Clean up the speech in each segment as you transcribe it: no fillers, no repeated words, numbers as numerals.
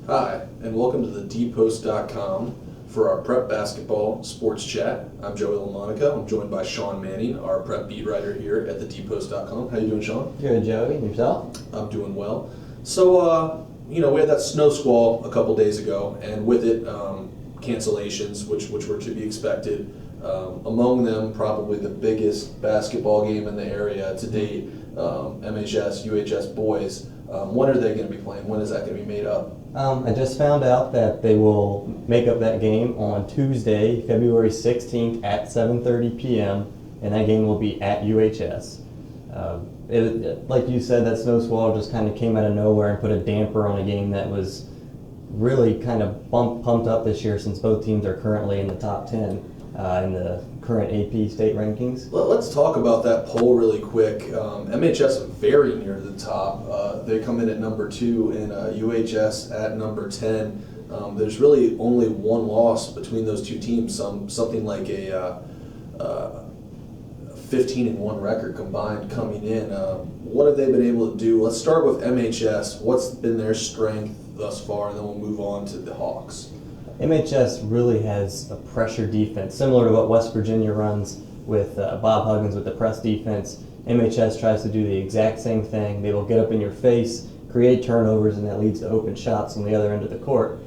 Hi, and welcome to the dpost.com for our prep basketball sports chat. I'm Joey LoMonaco. I'm joined by Sean Manning, our prep beat writer here at the dpost.com. How you doing, Sean? Good, Joey. And yourself? I'm doing well. So, we had that snow squall a couple days ago, and with it, cancellations, which were to be expected. Among them, probably the biggest basketball game in the area to date, MHS, UHS boys. When are they going to be playing? When is that going to be made up? I just found out that they will make up that game on Tuesday, February 16th at 7:30 p.m., and that game will be at UHS. Like you said, that snow squall just kind of came out of nowhere and put a damper on a game that was really kind of pumped up this year, since both teams are currently in the top 10 in the current AP state rankings. Let's talk about that poll really quick. MHS very near the top. They come in at number 2 and UHS at number 10. There's really only one loss between those two teams, something like a 15-1 record combined coming in. What have they been able to do? Let's start with MHS. What's been their strength thus far, and then we'll move on to the Hawks. MHS really has a pressure defense, similar to what West Virginia runs with Bob Huggins with the press defense. MHS tries to do the exact same thing. They will get up in your face, create turnovers, and that leads to open shots on the other end of the court.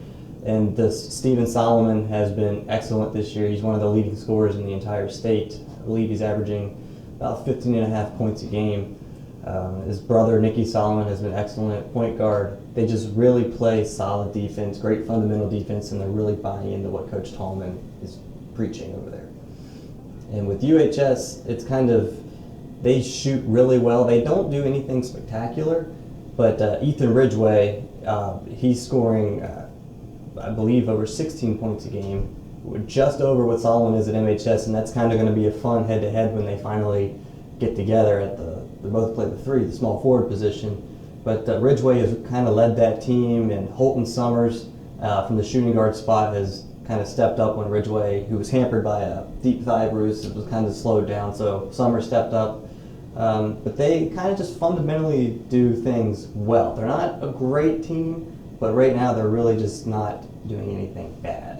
And Stephen Solomon has been excellent this year. He's one of the leading scorers in the entire state. I believe he's averaging about 15.5 points a game. His brother, Nicky Solomon, has been excellent at point guard. They just really play solid defense, great fundamental defense, and they're really buying into what Coach Tallman is preaching over there. And with UHS, it's kind of, they shoot really well. They don't do anything spectacular, but Ethan Ridgway, he's scoring, I believe, over 16 points a game, just over what Solomon is at MHS, and that's kind of going to be a fun head-to-head when they finally get together at they both play the 3, the small forward position. But Ridgway has kind of led that team, and Holton Summers from the shooting guard spot has kind of stepped up when Ridgway, who was hampered by a deep thigh bruise, was kind of slowed down, so Summers stepped up. But they kind of just fundamentally do things well. They're not a great team, but right now they're really just not doing anything bad.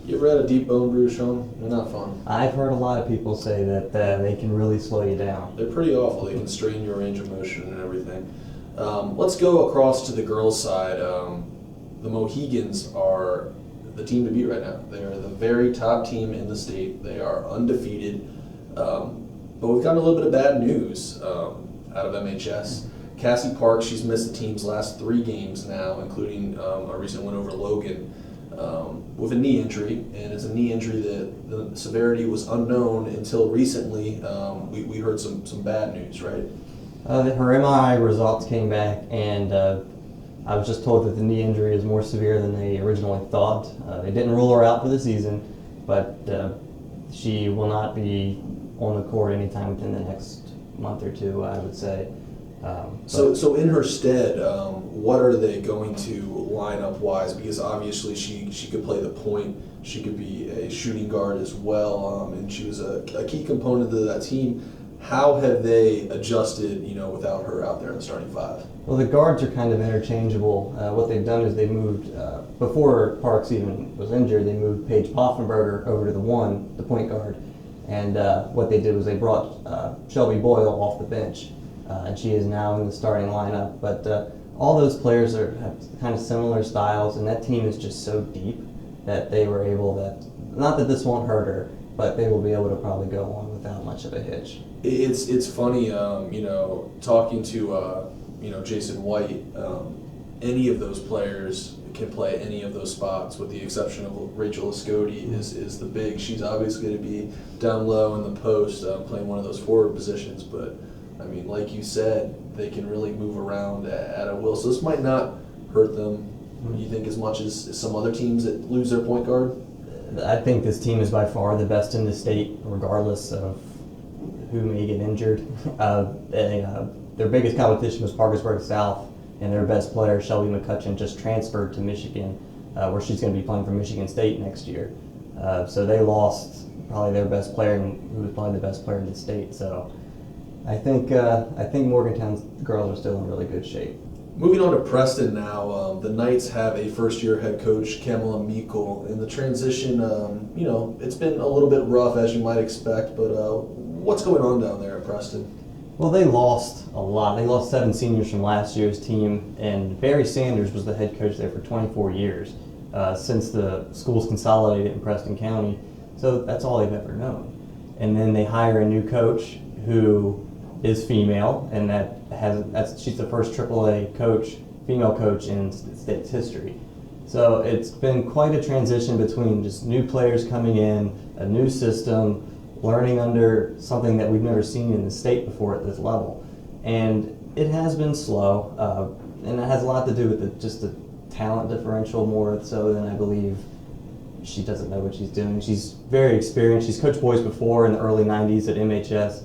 You ever had a deep bone bruise, Sean? They're not fun. I've heard a lot of people say that they can really slow you down. They're pretty awful. They can strain your range of motion and everything. Let's go across to the girls' side. The Mohegans are the team to beat right now. They are the very top team in the state. They are undefeated. But we've gotten a little bit of bad news out of MHS. Cassie Parks, she's missed the team's last 3 games now, including a recent win over Logan, with a knee injury. And it's a knee injury that the severity was unknown until recently. We heard some bad news, right? Her MRI results came back, and I was just told that the knee injury is more severe than they originally thought. They didn't rule her out for the season, but she will not be on the court anytime within the next month or 2, I would say. So in her stead, what are they going to line up wise? Because obviously she could play the point. She could be a shooting guard as well, and she was a key component of that team. How have they adjusted, without her out there in the starting 5? Well, the guards are kind of interchangeable. What they've done is they moved, before Parks even was injured, they moved Paige Poffenberger over to the 1, the point guard. And what they did was they brought Shelby Boyle off the bench, and she is now in the starting lineup. But all those players have kind of similar styles, and that team is just so deep that they were able not that this won't hurt her, but they will be able to probably go on without much of a hitch. It's funny, talking to Jason White. Any of those players can play any of those spots, with the exception of Rachel Escoti is the big. She's obviously going to be down low in the post, playing one of those forward positions. But I mean, like you said, they can really move around at a will. So this might not hurt them, you think, as much as some other teams that lose their point guard? I think this team is by far the best in the state, regardless of who may get injured. Their biggest competition was Parkersburg South, and their best player, Shelby McCutcheon, just transferred to Michigan, where she's going to be playing for Michigan State next year. So they lost probably their best player, who was probably the best player in the state. So I think Morgantown's girls are still in really good shape. Moving on to Preston now, the Knights have a first-year head coach, Kamala Meikle, and the transition, it's been a little bit rough as you might expect, but what's going on down there at Preston? Well, they lost a lot. They lost 7 seniors from last year's team, and Barry Sanders was the head coach there for 24 years since the schools consolidated in Preston County. So that's all they've ever known. And then they hire a new coach who is female, and she's the first AAA coach, female coach in state's history. So it's been quite a transition between just new players coming in, a new system, learning under something that we've never seen in the state before at this level. And it has been slow, and it has a lot to do with just the talent differential more so than I believe she doesn't know what she's doing. She's very experienced. She's coached boys before in the early 90s at MHS.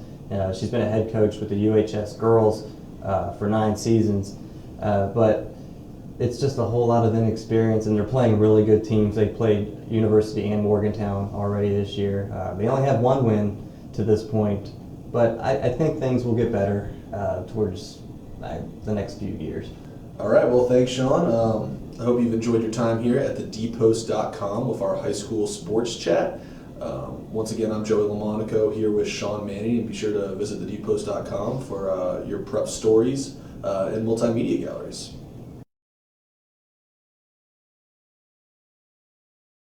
She's been a head coach with the UHS girls for 9 seasons, but it's just a whole lot of inexperience, and they're playing really good teams. They played University and Morgantown already this year. They only have 1 win to this point, but I think things will get better towards the next few years. All right, well, thanks, Sean. I hope you've enjoyed your time here at thedpost.com with our high school sports chat. Once again, I'm Joey LoMonaco here with Sean Manning, and be sure to visit thedpost.com for your prep stories and multimedia galleries.